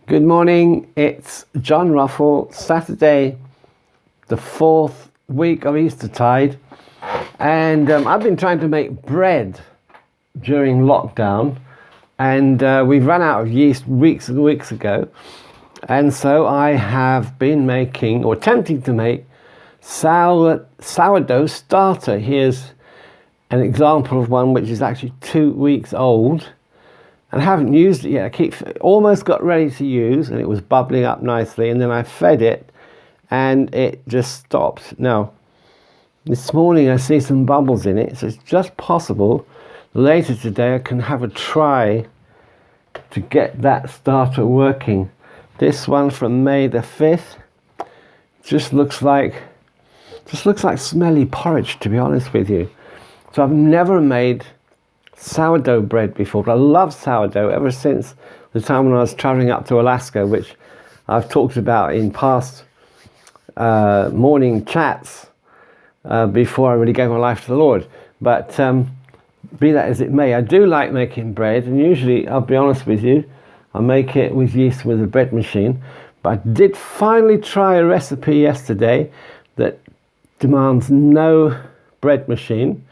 Good morning, it's John Ruffle, Saturday, the 4th week of Eastertide, and I've been trying to make bread during lockdown, and we've run out of yeast weeks and weeks ago, and so I have been making, or attempting to make, sourdough starter. Here's an example of one which is actually 2 weeks old. And I haven't used it yet. Almost got ready to use, and it was bubbling up nicely, and then I fed it and it just stopped. Now, this morning I see some bubbles in it, so it's just possible later today I can have a try to get that starter working. This one from May the 5th just looks like smelly porridge, to be honest with you. So I've never made sourdough bread before, but I love sourdough ever since the time when I was traveling up to Alaska, which I've talked about in past morning chats before I really gave my life to the Lord. But be that as it may, I do like making bread, and usually, I'll be honest with you, I make it with yeast with a bread machine. But I did finally try a recipe yesterday that demands no bread machine,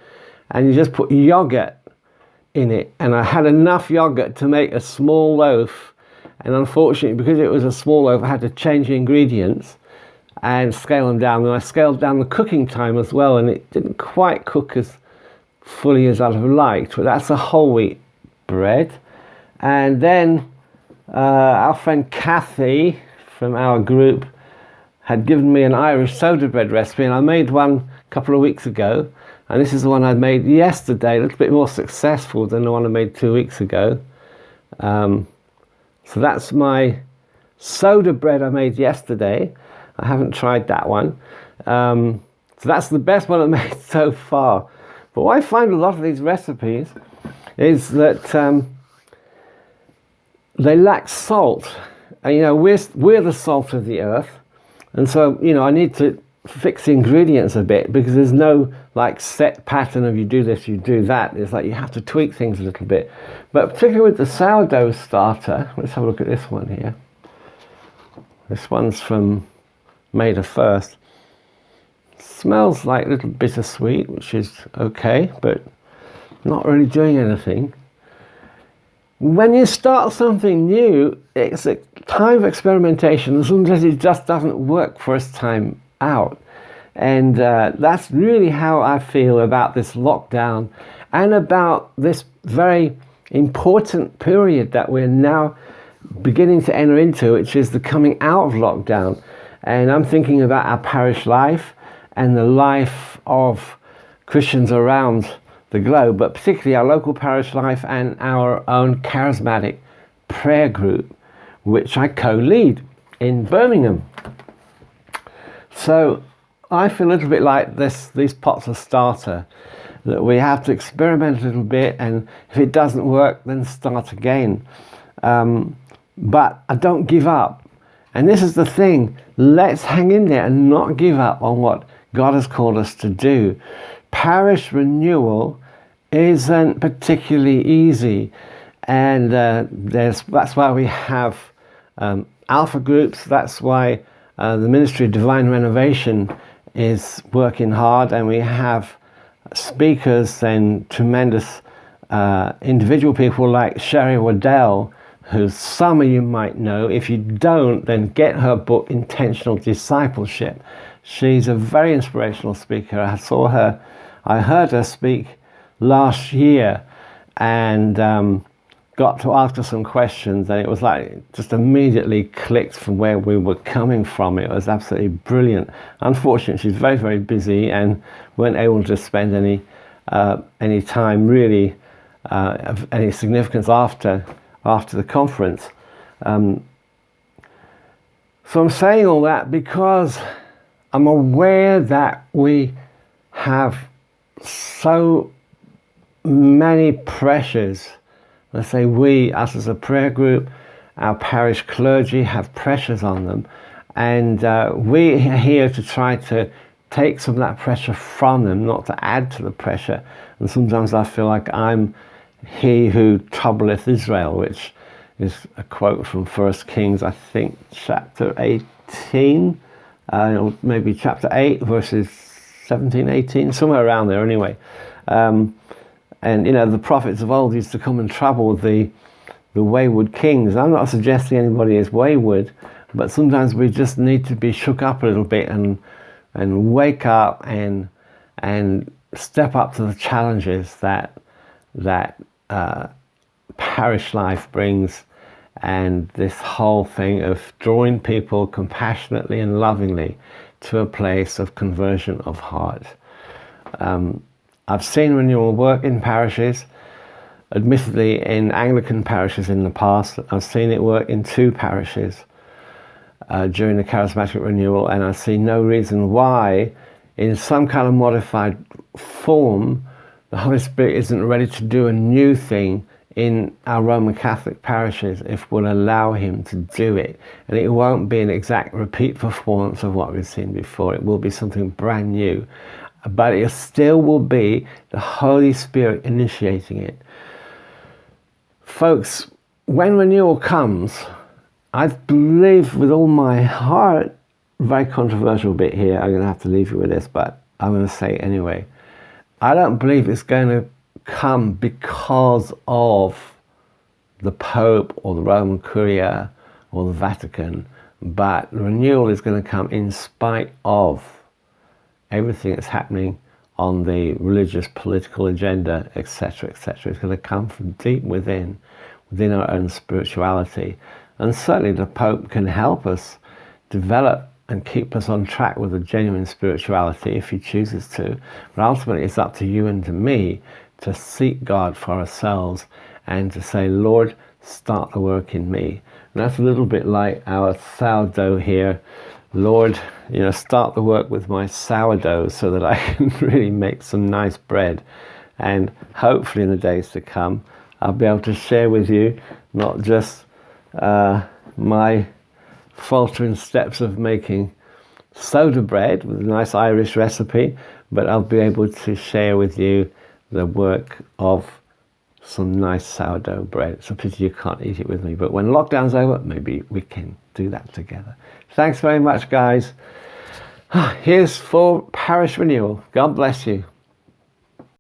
and you just put yogurt in it, and I had enough yogurt to make a small loaf, and unfortunately, because it was a small loaf, I had to change the ingredients and scale them down, and I scaled down the cooking time as well, and it didn't quite cook as fully as I'd have liked, but that's a whole wheat bread. And then our friend Kathy from our group had given me an Irish soda bread recipe, and I made one a couple of weeks ago. And this is the one I made yesterday, a little bit more successful than the one I made 2 weeks ago. So that's my soda bread I made yesterday. I haven't tried that one. So that's the best one I made so far. But what I find a lot of these recipes is that they lack salt. And, we're the salt of the earth. And so, I need to fix the ingredients a bit, because there's no set pattern of you do this, you do that. It's like you have to tweak things a little bit. But particularly with the sourdough starter, let's have a look at this one here. This one's from May the 1st. Smells like a little bittersweet, which is okay, but not really doing anything. When you start something new, it's a time of experimentation, and sometimes it just doesn't work first time out. And that's really how I feel about this lockdown and about this very important period that we're now beginning to enter into, which is the coming out of lockdown. And I'm thinking about our parish life and the life of Christians around the globe, but particularly our local parish life and our own charismatic prayer group, which I co-lead in Birmingham. So I feel a little bit like these pots of starter, that we have to experiment a little bit, and if it doesn't work, then start again. But I don't give up. And this is the thing, let's hang in there and not give up on what God has called us to do. Parish renewal isn't particularly easy, and that's why we have alpha groups. That's why the Ministry of Divine Renovation is working hard, and we have speakers and tremendous individual people like Sherry Weddell, who some of you might know. If you don't, then get her book, Intentional Discipleship. She's a very inspirational speaker. I heard her speak last year, and got to ask her some questions, and it was just immediately clicked from where we were coming from. It was absolutely brilliant. Unfortunately, she's very, very busy and weren't able to spend any time really of any significance after the conference. So I'm saying all that because I'm aware that we have so many pressures. Let's say us as a prayer group, our parish clergy have pressures on them, and we are here to try to take some of that pressure from them, not to add to the pressure. And sometimes I feel like I'm he who troubleth Israel, which is a quote from 1 Kings, I think, chapter 18, or maybe chapter 8, verses 17, 18, somewhere around there anyway. And, you know, the prophets of old used to come and trouble the wayward kings. I'm not suggesting anybody is wayward, but sometimes we just need to be shook up a little bit and wake up and step up to the challenges that parish life brings, and this whole thing of drawing people compassionately and lovingly to a place of conversion of heart. I've seen renewal work in parishes, admittedly in Anglican parishes in the past. I've seen it work in 2 parishes during the charismatic renewal, and I see no reason why, in some kind of modified form, the Holy Spirit isn't ready to do a new thing in our Roman Catholic parishes if we'll allow him to do it. And it won't be an exact repeat performance of what we've seen before. It will be something brand new, but it still will be the Holy Spirit initiating it. Folks, when renewal comes, I believe with all my heart, very controversial bit here, I'm going to have to leave you with this, but I'm going to say it anyway. I don't believe it's going to come because of the Pope or the Roman Curia or the Vatican, but renewal is going to come in spite of everything that's happening on the religious, political agenda, etc., etc. It's going to come from deep within our own spirituality. And certainly the Pope can help us develop and keep us on track with a genuine spirituality if he chooses to. But ultimately it's up to you and to me to seek God for ourselves and to say, Lord, start the work in me. And that's a little bit like our sourdough here. Lord, you know, start the work with my sourdough so that I can really make some nice bread. And hopefully in the days to come, I'll be able to share with you not just my faltering steps of making soda bread with a nice Irish recipe, but I'll be able to share with you the work of some nice sourdough bread. It's a pity you can't eat it with me, but when lockdown's over, maybe we can do that together. Thanks very much, guys. Here's for parish renewal. God bless you.